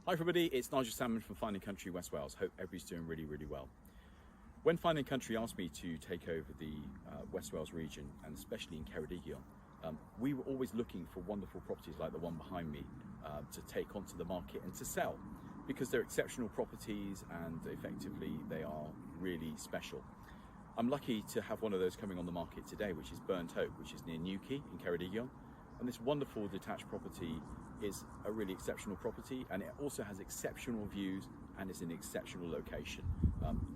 Hi everybody, it's Nigel Salmon from Fine & Country, West Wales. Hope everybody's doing really well. When Fine & Country asked me to take over the West Wales region, and especially in Ceredigion, we were always looking for wonderful properties like the one behind me to take onto the market and to sell, because they're exceptional properties and effectively they are really special. I'm lucky to have one of those coming on the market today, which is Burnt Oak, which is near Quay in Ceredigion. And this wonderful detached property is a really exceptional property, and it also has exceptional views and is in an exceptional location.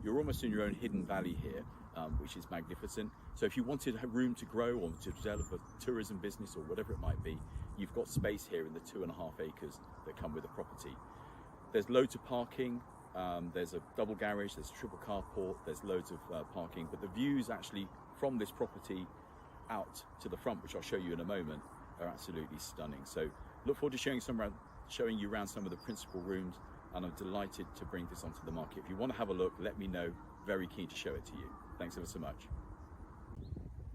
You're almost in your own hidden valley here, which is magnificent. So if you wanted a room to grow or to develop a tourism business or whatever it might be, you've got space here in the 2.5 acres that come with the property. There's loads of parking, there's a double garage, there's a triple carport, there's loads of parking, but the views actually from this property out to the front, which I'll show you in a moment, are absolutely stunning. So look forward to showing you around some of the principal rooms, and I'm delighted to bring this onto the market. If you want to have a look, let me know. Very keen to show it to you. Thanks ever so much.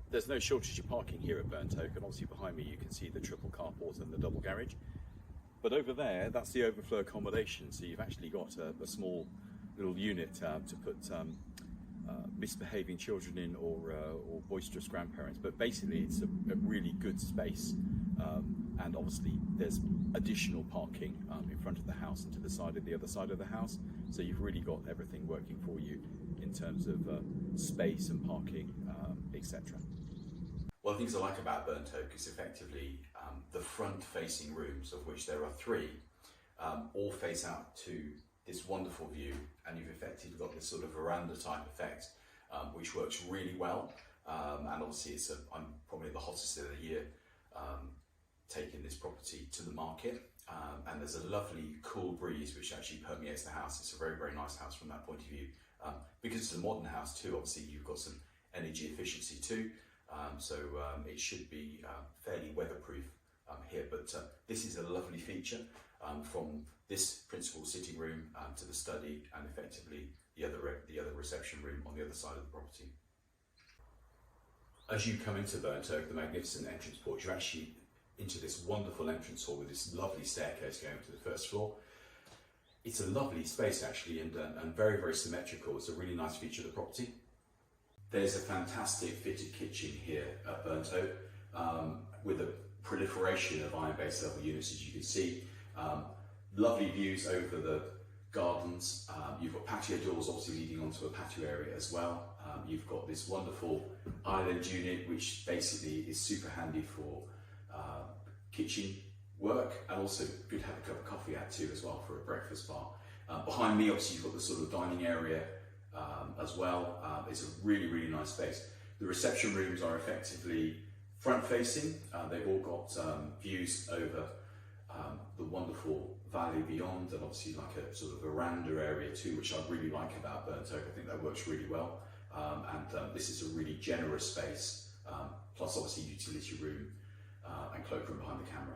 There's no shortage of parking here at Burnt Oak, and obviously behind me you can see the triple carport and the double garage. But over there, that's the overflow accommodation. So you've actually got a small little unit to put misbehaving children in, or boisterous grandparents. But basically it's a really good space. And obviously there's additional parking in front of the house and to the side of the other side of the house. So you've really got everything working for you in terms of space and parking, etc. One of the things I like about Burnt Oak is effectively the front-facing rooms, of which there are 3, all face out to this wonderful view, and you've effectively got this sort of veranda type effect, which works really well. And obviously I'm probably the hottest of the year taking this property to the market, and there's a lovely cool breeze which actually permeates the house. It's a very nice house from that point of view. Because it's a modern house too, obviously you've got some energy efficiency too, so it should be fairly weatherproof here. But this is a lovely feature from this principal sitting room to the study, and effectively the other reception room on the other side of the property. As you come into Burnt Oak, the magnificent entrance porch, you're actually into this wonderful entrance hall with this lovely staircase going up to the first floor. It's a lovely space actually, and very symmetrical. It's a really nice feature of the property. There's a fantastic fitted kitchen here at Burnt Oak, with a proliferation of iron base level units, as you can see. Lovely views over the gardens. You've got patio doors obviously leading onto a patio area as well. You've got this wonderful island unit, which basically is super handy for kitchen work, and also good to have a cup of coffee at too as well for a breakfast bar. Behind me obviously you've got the sort of dining area as well. It's a really nice space. The reception rooms are effectively front facing. They've all got views over the wonderful valley beyond, and obviously like a sort of veranda area too, which I really like about Burnt Oak. I think that works really well. And this is a really generous space, plus obviously utility room and cloakroom behind the camera.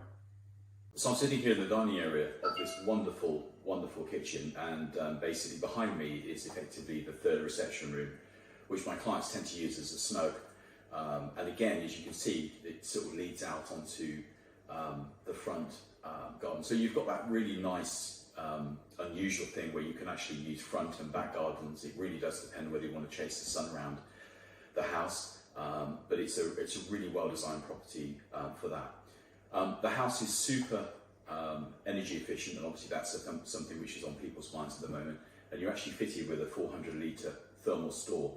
So I'm sitting here in the dining area of this wonderful kitchen, and basically behind me is effectively the 3rd reception room, which my clients tend to use as a snug. And again, as you can see, it sort of leads out onto the front garden. So you've got that really nice, unusual thing where you can actually use front and back gardens. It really does depend whether you want to chase the sun around the house, but it's a really well designed property for that. The house is super energy efficient, and obviously that's something which is on people's minds at the moment. And you're actually fitted with a 400-litre thermal store.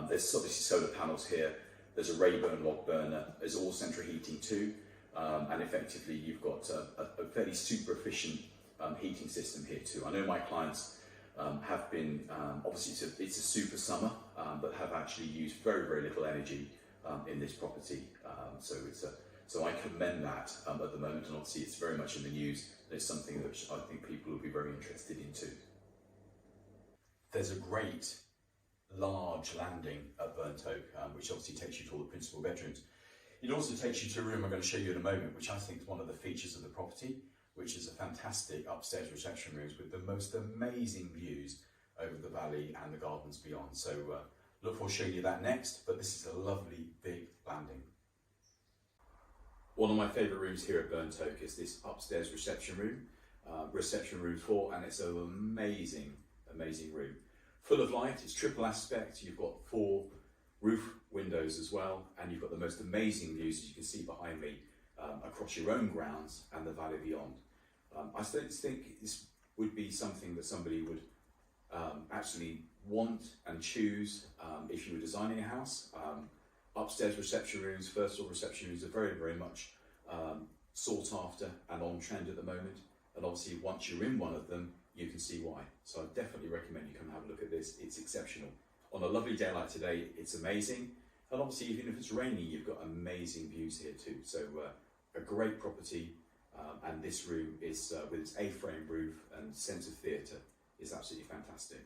There's obviously solar panels here. There's a Rayburn log burner. There's all central heating too, and effectively you've got a fairly super efficient heating system here too. I know my clients have been, obviously it's a super summer, but have actually used very little energy in this property. So I commend that at the moment, and obviously it's very much in the news. It's something that I think people will be very interested in too. There's a great large landing at Burnt Oak, which obviously takes you to all the principal bedrooms. It also takes you to a room I'm going to show you in a moment, which I think is one of the features of the property, which is a fantastic upstairs reception rooms with the most amazing views over the valley and the gardens beyond. So look forward to showing you that next, but this is a lovely big landing. One of my favourite rooms here at Burnt Oak is this upstairs reception room. reception room for, and it's an amazing, amazing room. Full of light, it's triple aspect, you've got 4 roof windows as well, and you've got the most amazing views, as you can see behind me, across your own grounds and the valley beyond. I don't think this would be something that somebody would actually want and choose if you were designing a house. Upstairs reception rooms, first floor reception rooms are very, very much sought after and on trend at the moment. And obviously once you're in one of them, you can see why. So I definitely recommend you come and have a look at this. It's exceptional. On a lovely day like today, it's amazing. And obviously even if it's rainy, you've got amazing views here too. So a great property. And this room is with its A-frame roof and sense of theatre is absolutely fantastic.